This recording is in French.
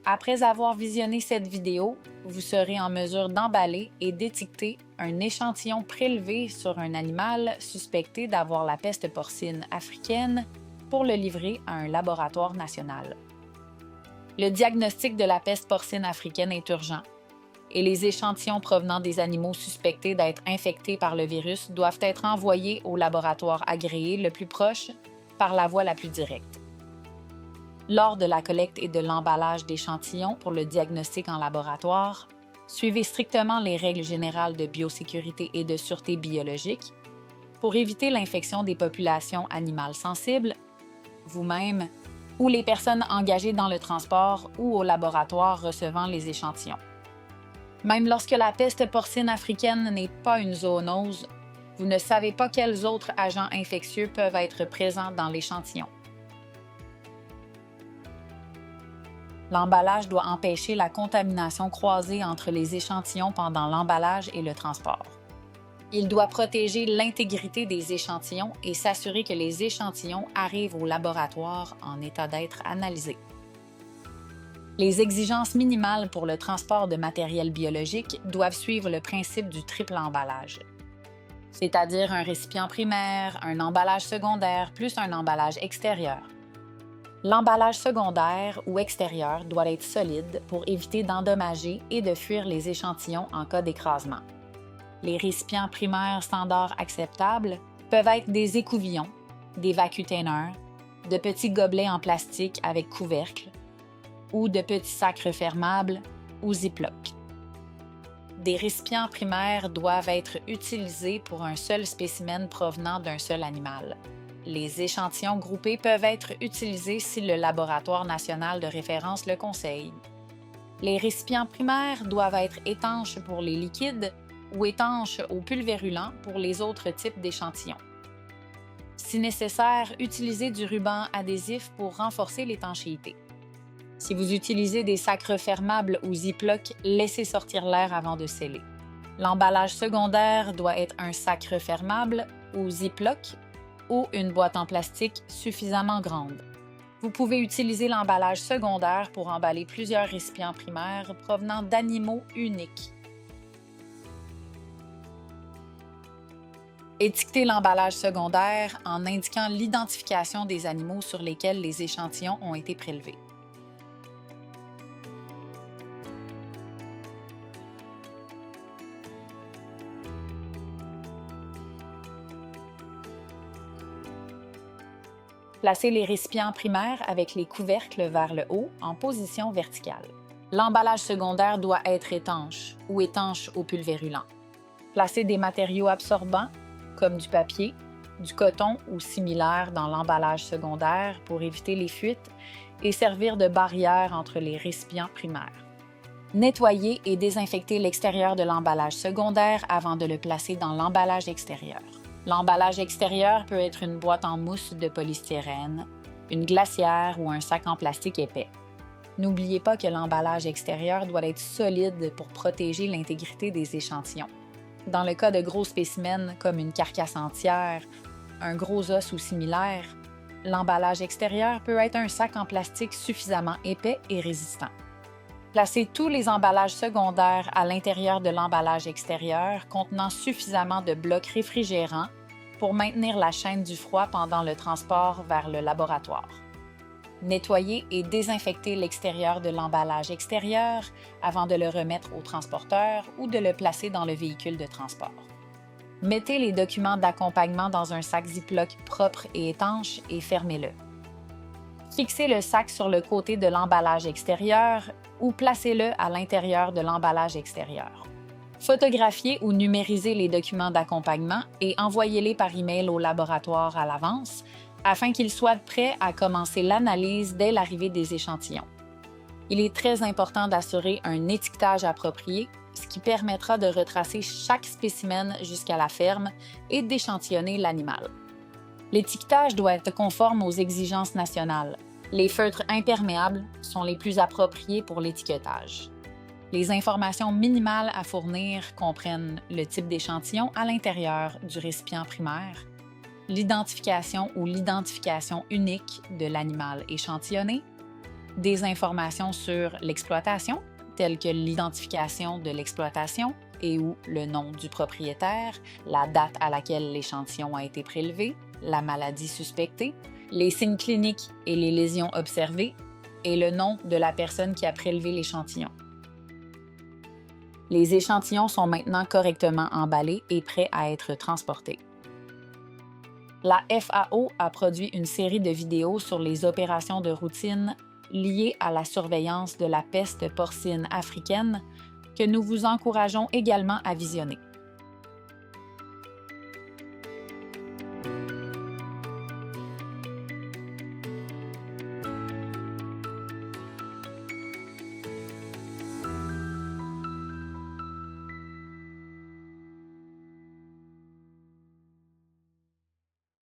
Après avoir visionné cette vidéo, vous serez en mesure d'emballer et d'étiqueter un échantillon prélevé sur un animal suspecté d'avoir la peste porcine africaine pour le livrer à un laboratoire national. Le diagnostic de la peste porcine africaine est urgent et les échantillons provenant des animaux suspectés d'être infectés par le virus doivent être envoyés au laboratoire agréé le plus proche par la voie la plus directe. Lors de la collecte et de l'emballage d'échantillons pour le diagnostic en laboratoire, suivez strictement les règles générales de biosécurité et de sûreté biologique pour éviter l'infection des populations animales sensibles, vous-même ou les personnes engagées dans le transport ou au laboratoire recevant les échantillons. Même lorsque la peste porcine africaine n'est pas une zoonose, vous ne savez pas quels autres agents infectieux peuvent être présents dans l'échantillon. L'emballage doit empêcher la contamination croisée entre les échantillons pendant l'emballage et le transport. Il doit protéger l'intégrité des échantillons et s'assurer que les échantillons arrivent au laboratoire en état d'être analysés. Les exigences minimales pour le transport de matériel biologique doivent suivre le principe du triple emballage, c'est-à-dire un récipient primaire, un emballage secondaire plus un emballage extérieur. L'emballage secondaire ou extérieur doit être solide pour éviter d'endommager et de fuir les échantillons en cas d'écrasement. Les récipients primaires standards acceptables peuvent être des écouvillons, des vacuum-containers, de petits gobelets en plastique avec couvercle ou de petits sacs refermables ou Ziploc. Des récipients primaires doivent être utilisés pour un seul spécimen provenant d'un seul animal. Les échantillons groupés peuvent être utilisés si le laboratoire national de référence le conseille. Les récipients primaires doivent être étanches pour les liquides ou étanches aux pulvérulents pour les autres types d'échantillons. Si nécessaire, utilisez du ruban adhésif pour renforcer l'étanchéité. Si vous utilisez des sacs refermables ou Ziploc, laissez sortir l'air avant de sceller. L'emballage secondaire doit être un sac refermable ou Ziploc ou une boîte en plastique suffisamment grande. Vous pouvez utiliser l'emballage secondaire pour emballer plusieurs récipients primaires provenant d'animaux uniques. Étiquetez l'emballage secondaire en indiquant l'identification des animaux sur lesquels les échantillons ont été prélevés. Placez les récipients primaires avec les couvercles vers le haut en position verticale. L'emballage secondaire doit être étanche ou étanche au pulvérulent. Placez des matériaux absorbants comme du papier, du coton ou similaire dans l'emballage secondaire pour éviter les fuites et servir de barrière entre les récipients primaires. Nettoyez et désinfectez l'extérieur de l'emballage secondaire avant de le placer dans l'emballage extérieur. L'emballage extérieur peut être une boîte en mousse de polystyrène, une glacière ou un sac en plastique épais. N'oubliez pas que l'emballage extérieur doit être solide pour protéger l'intégrité des échantillons. Dans le cas de gros spécimens comme une carcasse entière, un gros os ou similaire, l'emballage extérieur peut être un sac en plastique suffisamment épais et résistant. Placez tous les emballages secondaires à l'intérieur de l'emballage extérieur contenant suffisamment de blocs réfrigérants pour maintenir la chaîne du froid pendant le transport vers le laboratoire. Nettoyez et désinfectez l'extérieur de l'emballage extérieur avant de le remettre au transporteur ou de le placer dans le véhicule de transport. Mettez les documents d'accompagnement dans un sac Ziploc propre et étanche et fermez-le. Fixez le sac sur le côté de l'emballage extérieur ou placez-le à l'intérieur de l'emballage extérieur. Photographiez ou numérisez les documents d'accompagnement et envoyez-les par email au laboratoire à l'avance afin qu'ils soient prêts à commencer l'analyse dès l'arrivée des échantillons. Il est très important d'assurer un étiquetage approprié, ce qui permettra de retracer chaque spécimen jusqu'à la ferme et d'échantillonner l'animal. L'étiquetage doit être conforme aux exigences nationales. Les feutres imperméables sont les plus appropriés pour l'étiquetage. Les informations minimales à fournir comprennent le type d'échantillon à l'intérieur du récipient primaire, l'identification ou l'identification unique de l'animal échantillonné, des informations sur l'exploitation, telles que l'identification de l'exploitation et ou le nom du propriétaire, la date à laquelle l'échantillon a été prélevé, la maladie suspectée, les signes cliniques et les lésions observées, et le nom de la personne qui a prélevé l'échantillon. Les échantillons sont maintenant correctement emballés et prêts à être transportés. La FAO a produit une série de vidéos sur les opérations de routine liées à la surveillance de la peste porcine africaine que nous vous encourageons également à visionner.